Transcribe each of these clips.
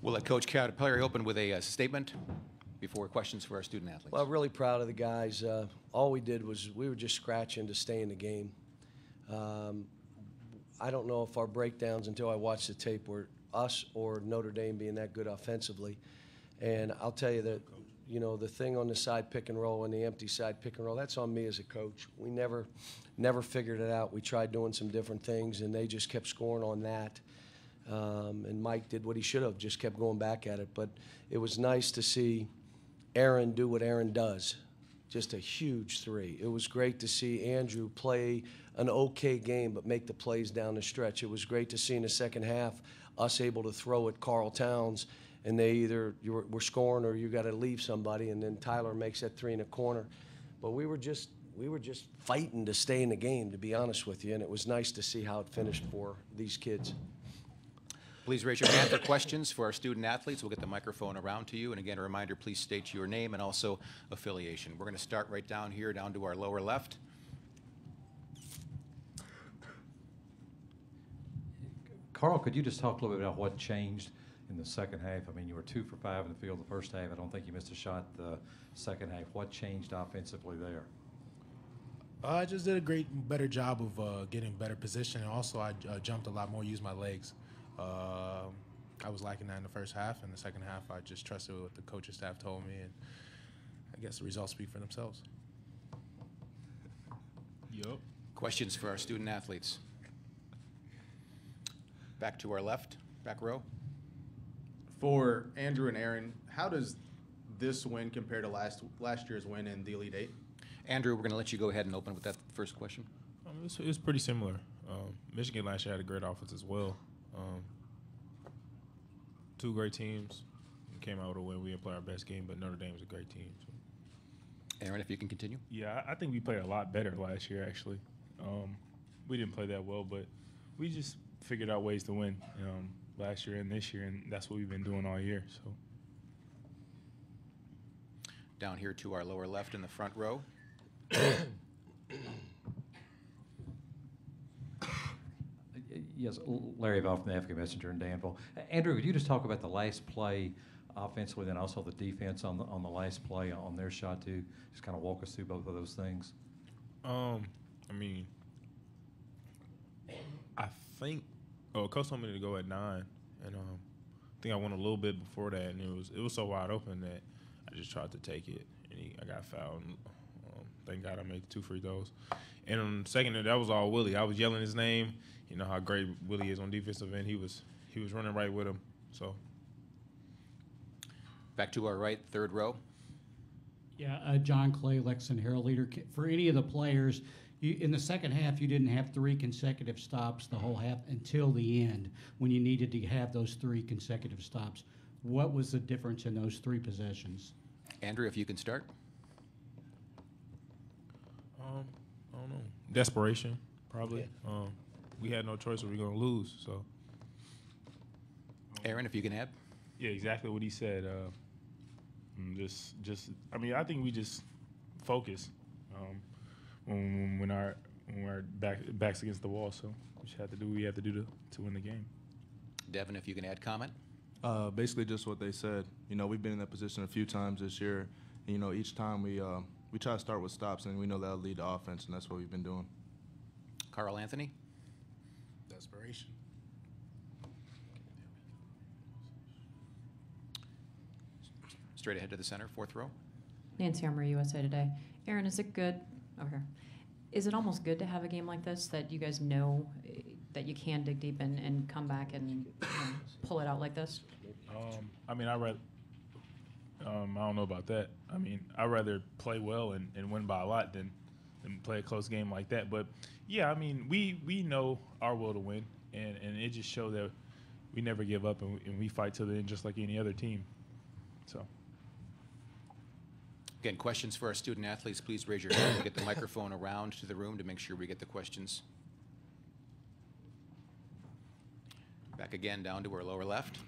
We'll let Coach Perry open with a statement before questions for our student athletes. Well, really proud of the guys. All we did was we were just scratching to stay in the game. I don't know if our breakdowns until I watched the tape were us or Notre Dame being that good offensively. And I'll tell you that, you know, the thing on the side pick and roll and the empty side pick and roll, that's on me as a coach. We never figured it out. We tried doing some different things, and they just kept scoring on that. And Mike did what he should have, just kept going back at it. But it was nice to see Aaron do what Aaron does, just a huge three. It was great to see Andrew play an okay game but make the plays down the stretch. It was great to see in the second half us able to throw at Carl Towns, and they either were scoring or you got to leave somebody, and then Tyler makes that three in the corner. But we were just fighting to stay in the game, to be honest with you, and it was nice to see how it finished for these kids. Please raise your hand for questions for our student athletes. We'll get the microphone around to you. And again, a reminder, please state your name and also affiliation. We're going to start right down here, down to our lower left. Carl, could you just talk a little bit about what changed in the second half? I mean, you were 2 for 5 in the field the first half. I don't think you missed a shot the second half. What changed offensively there? I just did a better job of getting better position, and also I jumped a lot more, used my legs. I was lacking that in the first half. In the second half, I just trusted what the coaching staff told me, and I guess the results speak for themselves. Yep. Questions for our student athletes? Back to our left, back row. For Andrew and Aaron, how does this win compare to last year's win in the Elite Eight? Andrew, we're going to let you go ahead and open with that first question. It was pretty similar. Michigan last year had a great offense as well. Two great teams. We came out with a win. We didn't play our best game, but Notre Dame was a great team. So. Aaron, if you can continue. Yeah, I think we played a lot better last year, actually. We didn't play that well, but we just figured out ways to win last year and this year, and that's what we've been doing all year. So. Down here to our lower left in the front row. Yes, Larry Vaughn from the African Messenger in Danville. Andrew, could you just talk about the last play offensively, then also the defense on the last play on their shot too? Just kind of walk us through both of those things. I mean, I think coach told me to go at 9, and I think I went a little bit before that, and it was so wide open that I just tried to take it, and I got fouled. And, thank God I made 2 free throws. And on the second, that was all Willie. I was yelling his name. You know how great Willie is on defensive end. He was running right with him. So. Back to our right, third row. Yeah, John Clay, Lexington Herald leader. For any of the players, in the second half, you didn't have 3 consecutive stops the whole half until the end when you needed to have those 3 consecutive stops. What was the difference in those 3 possessions? Andrew, if you can start. I don't know. Desperation, probably. Yeah. We had no choice or we were going to lose. So. Aaron, if you can add. Yeah, exactly what he said. I mean, I think we just focus when we're backs against the wall. So we just have to do what we have to do to win the game. Devin, if you can add comment. Basically just what they said. You know, we've been in that position a few times this year. And, you know, each time we try to start with stops, and we know that'll lead to offense, and that's what we've been doing. Carl Anthony. Desperation. Straight ahead to the center, fourth row. Nancy Armour, USA Today. Aaron, is it good? Okay. Is it almost good to have a game like this that you guys know that you can dig deep and come back and pull it out like this? I mean, I don't know about that. I mean, I'd rather play well and win by a lot than play a close game like that. But, yeah, I mean, we know our will to win, and it just showed that we never give up and we fight to the end just like any other team. So. Again, questions for our student athletes, please raise your hand. We'll get the microphone around to the room to make sure we get the questions. Back again down to our lower left.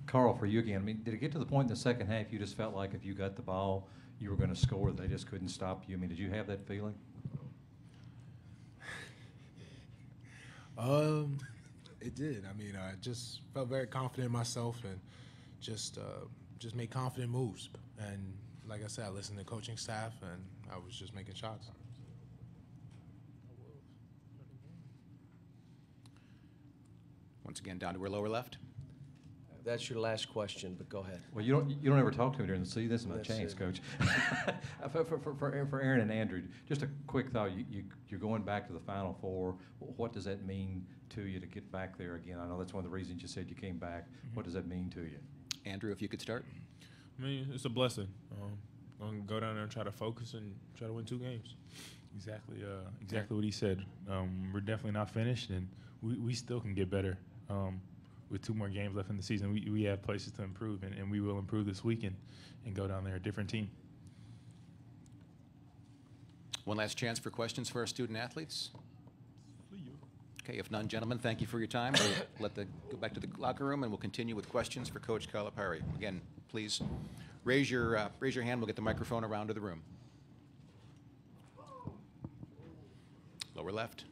Carl, for you again, I mean, did it get to the point in the second half you just felt like if you got the ball, you were going to score, they just couldn't stop you? I mean, did you have that feeling? It did. I mean, I just felt very confident in myself and just made confident moves. And like I said, I listened to the coaching staff, and I was just making shots. Once again, down to our lower left. That's your last question, but go ahead. Well, you don't ever talk to me during the season. This is my That's chance, it. Coach. for Aaron and Andrew, just a quick thought. You're going back to the Final Four. What does that mean to you to get back there again? I know that's one of the reasons you said you came back. What does that mean to you? Andrew, if you could start. I mean, it's a blessing. I'm gonna go down there and try to focus and try to win 2 games. Exactly what he said. We're definitely not finished, and we still can get better. With 2 more games left in the season, we have places to improve, and we will improve this weekend and go down there a different team. One last chance for questions for our student athletes. Okay, if none, gentlemen, thank you for your time. We'll go back to the locker room, and we'll continue with questions for Coach Calipari. Again, please raise your hand. We'll get the microphone around to the room. Lower left.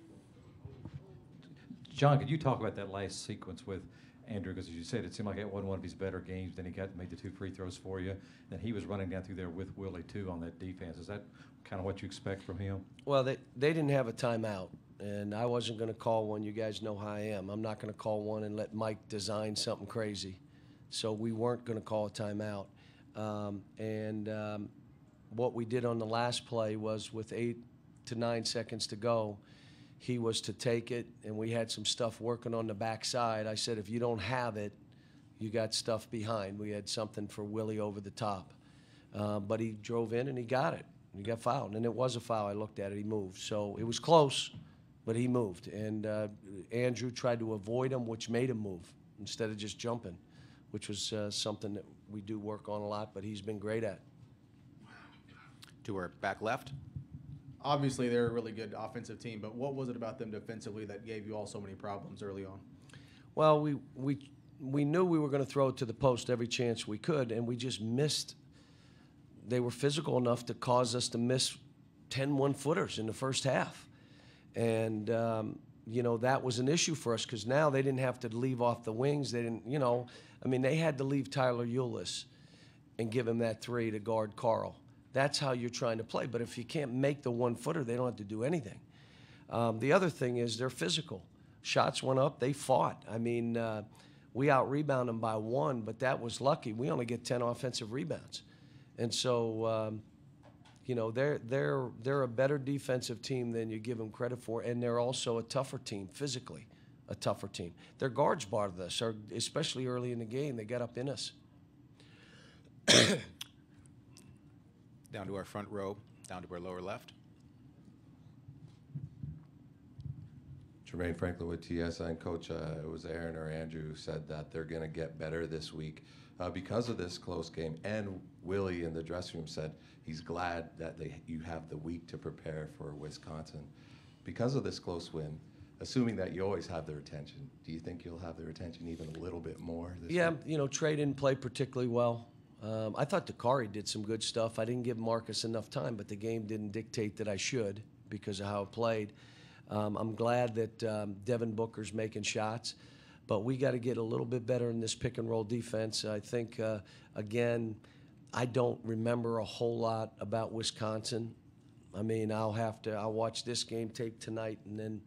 John, could you talk about that last sequence with Andrew? Because as you said, it seemed like it wasn't one of his better games. Then he made the 2 free throws for you. Then he was running down through there with Willie, too, on that defense. Is that kind of what you expect from him? Well, they didn't have a timeout, and I wasn't going to call one. You guys know how I am. I'm not going to call one and let Mike design something crazy. So we weren't going to call a timeout. What we did on the last play was with 8 to 9 seconds to go, he was to take it, and we had some stuff working on the backside. I said, if you don't have it, you got stuff behind. We had something for Willie over the top. But he drove in, and he got it. He got fouled, and it was a foul. I looked at it. He moved. So it was close, but he moved. And Andrew tried to avoid him, which made him move instead of just jumping, which was something that we do work on a lot, but he's been great at. To our back left. Obviously, they're a really good offensive team, but what was it about them defensively that gave you all so many problems early on? Well, we knew we were going to throw it to the post every chance we could, and we just missed. They were physical enough to cause us to miss 10 one-footers in the first half. And, that was an issue for us because now they didn't have to leave off the wings. They didn't, they had to leave Tyler Eulis and give him that 3 to guard Carl. That's how you're trying to play. But if you can't make the one-footer, they don't have to do anything. The other thing is they're physical. Shots went up. They fought. We out-rebound them by 1, but that was lucky. We only get 10 offensive rebounds. And so, they're a better defensive team than you give them credit for, and they're also a tougher team, physically a tougher team. Their guards bothered us, especially early in the game. They got up in us. Down to our front row, down to our lower left. Jermaine Franklin with TSN. Coach, it was Aaron or Andrew who said that they're going to get better this week because of this close game. And Willie in the dressing room said he's glad that you have the week to prepare for Wisconsin. Because of this close win, assuming that you always have their attention, do you think you'll have their attention even a little bit more this week? Trey didn't play particularly well. I thought Dakari did some good stuff. I didn't give Marcus enough time, but the game didn't dictate that I should because of how it played. I'm glad that Devin Booker's making shots, but we got to get a little bit better in this pick-and-roll defense. I think, again, I don't remember a whole lot about Wisconsin. I'll watch this game tape tonight and then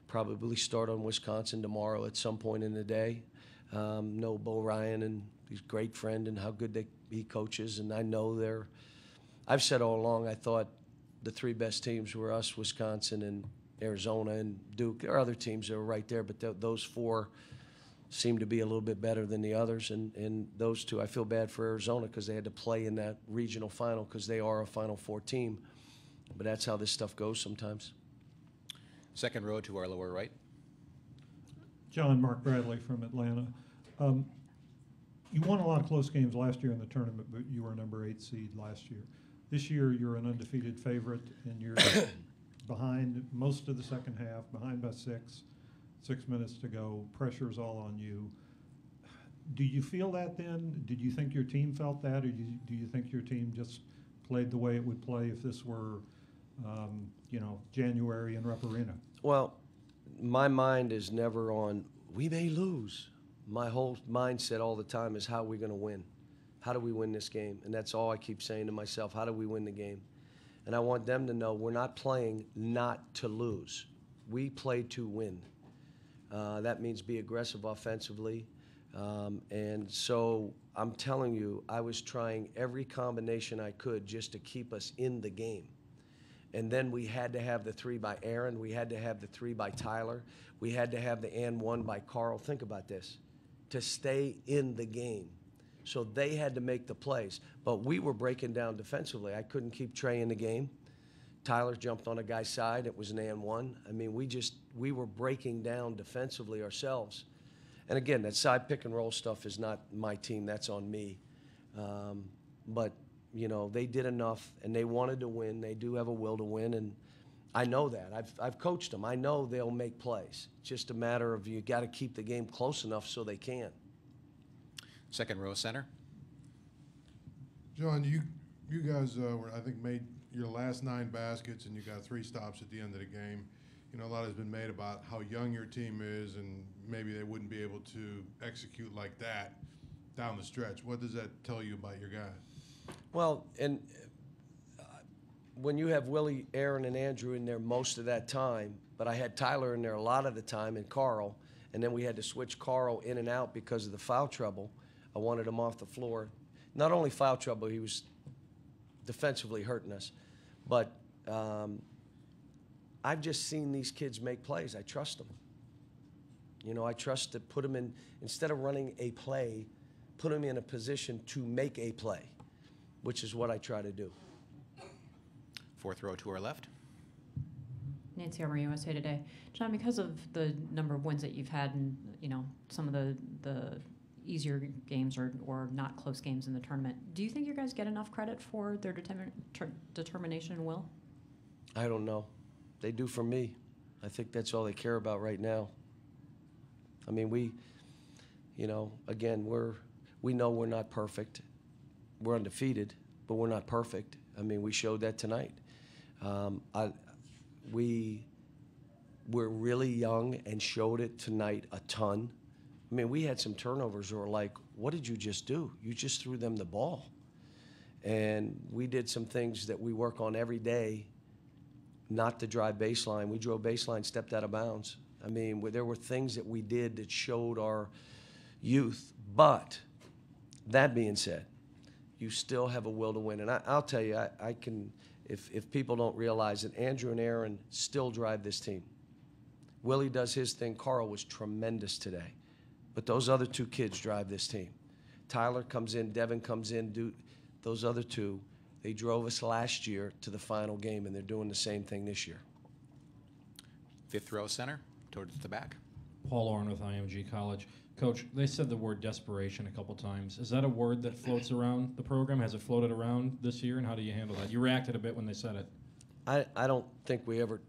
probably start on Wisconsin tomorrow at some point in the day. Know Bo Ryan, and he's a great friend, and how good he coaches. And I know I've said all along, I thought the 3 best teams were us, Wisconsin, and Arizona, and Duke. There are other teams that are right there, but those 4 seem to be a little bit better than the others. And those 2, I feel bad for Arizona because they had to play in that regional final because they are a Final Four team. But that's how this stuff goes sometimes. Second row to our lower right. John, Mark Bradley from Atlanta. You won a lot of close games last year in the tournament, but you were number 8 seed last year. This year, you're an undefeated favorite, and you're behind most of the second half, behind by 6 minutes to go. Pressure's all on you. Do you feel that then? Did you think your team felt that, or do you think your team just played the way it would play if this were, January in Rupp Arena? Well, my mind is never on we may lose. My whole mindset all the time is, how are we going to win? How do we win this game? And that's all I keep saying to myself. How do we win the game? And I want them to know we're not playing not to lose. We play to win. That means be aggressive offensively. And so I'm telling you, I was trying every combination I could just to keep us in the game. And then we had to have the 3 by Aaron. We had to have the 3 by Tyler. We had to have the and 1 by Carl. Think about this, to stay in the game. So they had to make the plays. But we were breaking down defensively. I couldn't keep Trey in the game. Tyler jumped on a guy's side. It was an and 1. I mean, we were breaking down defensively ourselves. And again, that side pick and roll stuff is not my team. That's on me. But, you know, they did enough, and they wanted to win. They do have a will to win, and I know that. I've coached them. I know they'll make plays. It's just a matter of you got to keep the game close enough so they can. Second row center. John, you guys I think made your last 9 baskets, and you got 3 stops at the end of the game. You know, a lot has been made about how young your team is, and maybe they wouldn't be able to execute like that down the stretch. What does that tell you about your guys? Well, and when you have Willie, Aaron, and Andrew in there most of that time, but I had Tyler in there a lot of the time, and Carl, and then we had to switch Carl in and out because of the foul trouble. I wanted him off the floor. Not only foul trouble, he was defensively hurting us, but I've just seen these kids make plays. I trust them. You know, I trust to put them in, instead of running a play, put them in a position to make a play, which is what I try to do. Fourth row to our left. Nancy Armour, USA Today. John, because of the number of wins that you've had and, you know, some of the easier games or not close games in the tournament, do you think you guys get enough credit for their determination and will? I don't know. They do for me. I think that's all they care about right now. I mean, you know, again, we know we're not perfect. We're undefeated, but we're not perfect. I mean, we showed that tonight. We're really young and showed it tonight a ton. I mean, we had some turnovers that were like, what did you just do? You just threw them the ball. And we did some things that we work on every day not to drive baseline. We drove baseline, stepped out of bounds. I mean, there were things that we did that showed our youth. But that being said, you still have a will to win. And I'll tell you, I can, if people don't realize that Andrew and Aaron still drive this team. Willie does his thing. Carl was tremendous today. But those other 2 kids drive this team. Tyler comes in, Devin comes in, those other 2, they drove us last year to the final game, and they're doing the same thing this year. Fifth row center, towards the back. Paul Orrin with IMG College. Coach, they said the word desperation a couple times. Is that a word that floats around the program? Has it floated around this year, and how do you handle that? You reacted a bit when they said it. I don't think we ever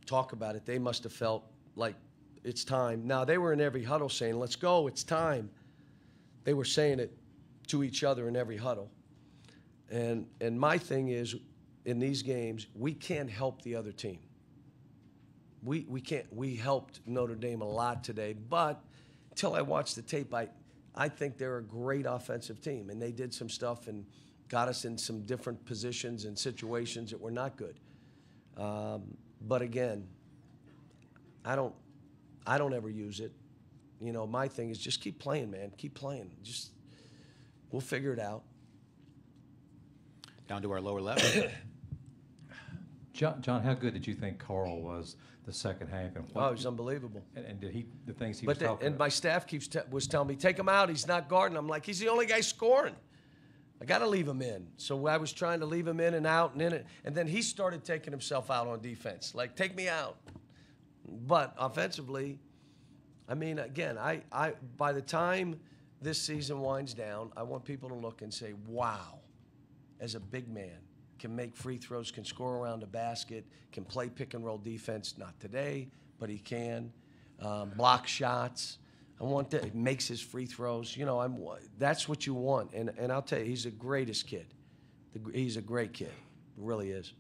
talk about it. They must have felt like it's time. Now, they were in every huddle saying, let's go, it's time. They were saying it to each other in every huddle. And my thing is, in these games, we can't help the other team. We can't. We helped Notre Dame a lot today, but until I watched the tape, I think they're a great offensive team, and they did some stuff and got us in some different positions and situations that were not good. But again, I don't ever use it. You know, my thing is just keep playing, man. Keep playing. We'll figure it out. Down to our lower left. John, how good did you think Carl was the second half? And Oh, he's unbelievable. And did the things he was talking And about? my staff was telling me, take him out. He's not guarding. I'm like, he's the only guy scoring. I got to leave him in. So I was trying to leave him in and out and in it. And then he started taking himself out on defense. Like, take me out. But offensively, I mean, again, I by the time this season winds down, I want people to look and say, wow, as a big man, can make free throws, can score around the basket, can play pick and roll defense. Not today, but he can. Block shots. I want that. He makes his free throws. You know, that's what you want. And I'll tell you, he's the greatest kid. He's a great kid. He really is.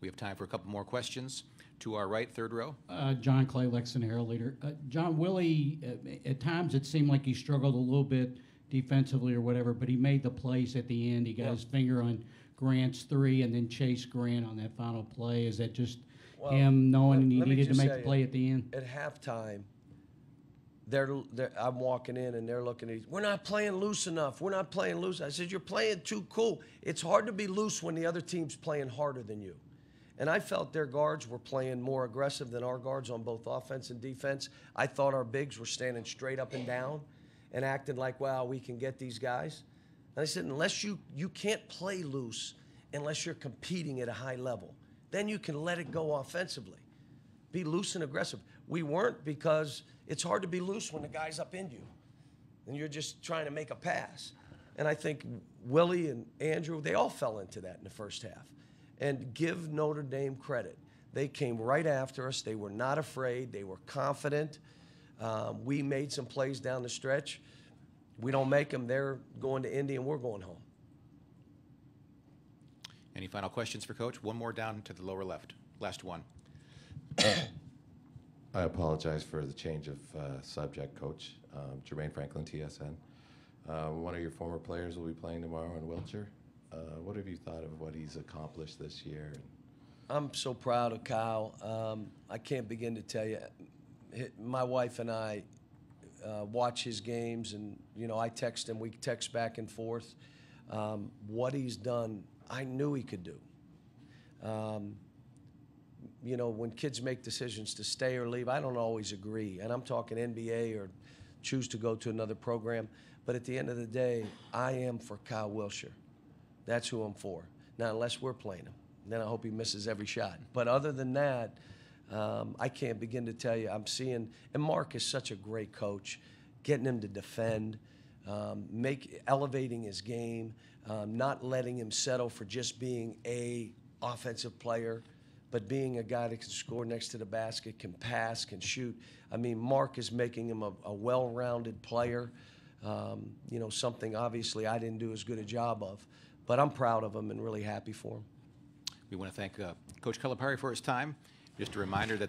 We have time for a couple more questions. To our right, third row. John Clay, Lexington Herald leader. John, Willie, at times it seemed like he struggled a little bit defensively or whatever, but he made the plays at the end. He got his finger on Grant's three and then chased Grant on that final play. Is that just him knowing he needed to make the play at the end? At halftime, I'm walking in and they're looking at me, we're not playing loose enough. We're not playing loose. I said, you're playing too cool. It's hard to be loose when the other team's playing harder than you. And I felt their guards were playing more aggressive than our guards on both offense and defense. I thought our bigs were standing straight up and down and acting like, wow, we can get these guys. And I said, unless you can't play loose unless you're competing at a high level. Then you can let it go offensively. Be loose and aggressive. We weren't, because it's hard to be loose when the guy's up in you and you're just trying to make a pass. And I think Willie and Andrew, they all fell into that in the first half. And give Notre Dame credit. They came right after us. They were not afraid. They were confident. We made some plays down the stretch. We don't make them. They're going to Indy, and we're going home. Any final questions for Coach? One more down to the lower left. Last one. I apologize for the change of subject, Coach. Jermaine Franklin, TSN. One of your former players will be playing tomorrow in Wiltshire. What have you thought of what he's accomplished this year? I'm so proud of Kyle. I can't begin to tell you. My wife and I watch his games, and I text him. We text back and forth. What he's done, I knew he could do. When kids make decisions to stay or leave, I don't always agree. And I'm talking NBA or choose to go to another program. But at the end of the day, I am for Kyle Wiltshire. That's who I'm for. Now, unless we're playing him, then I hope he misses every shot. But other than that, I can't begin to tell you. I'm seeing, and Mark is such a great coach, getting him to defend, elevating his game, not letting him settle for just being a offensive player, but being a guy that can score next to the basket, can pass, can shoot. I mean, Mark is making him a well-rounded player, something obviously I didn't do as good a job of. But I'm proud of him and really happy for him. We want to thank Coach Calipari for his time. Just a reminder that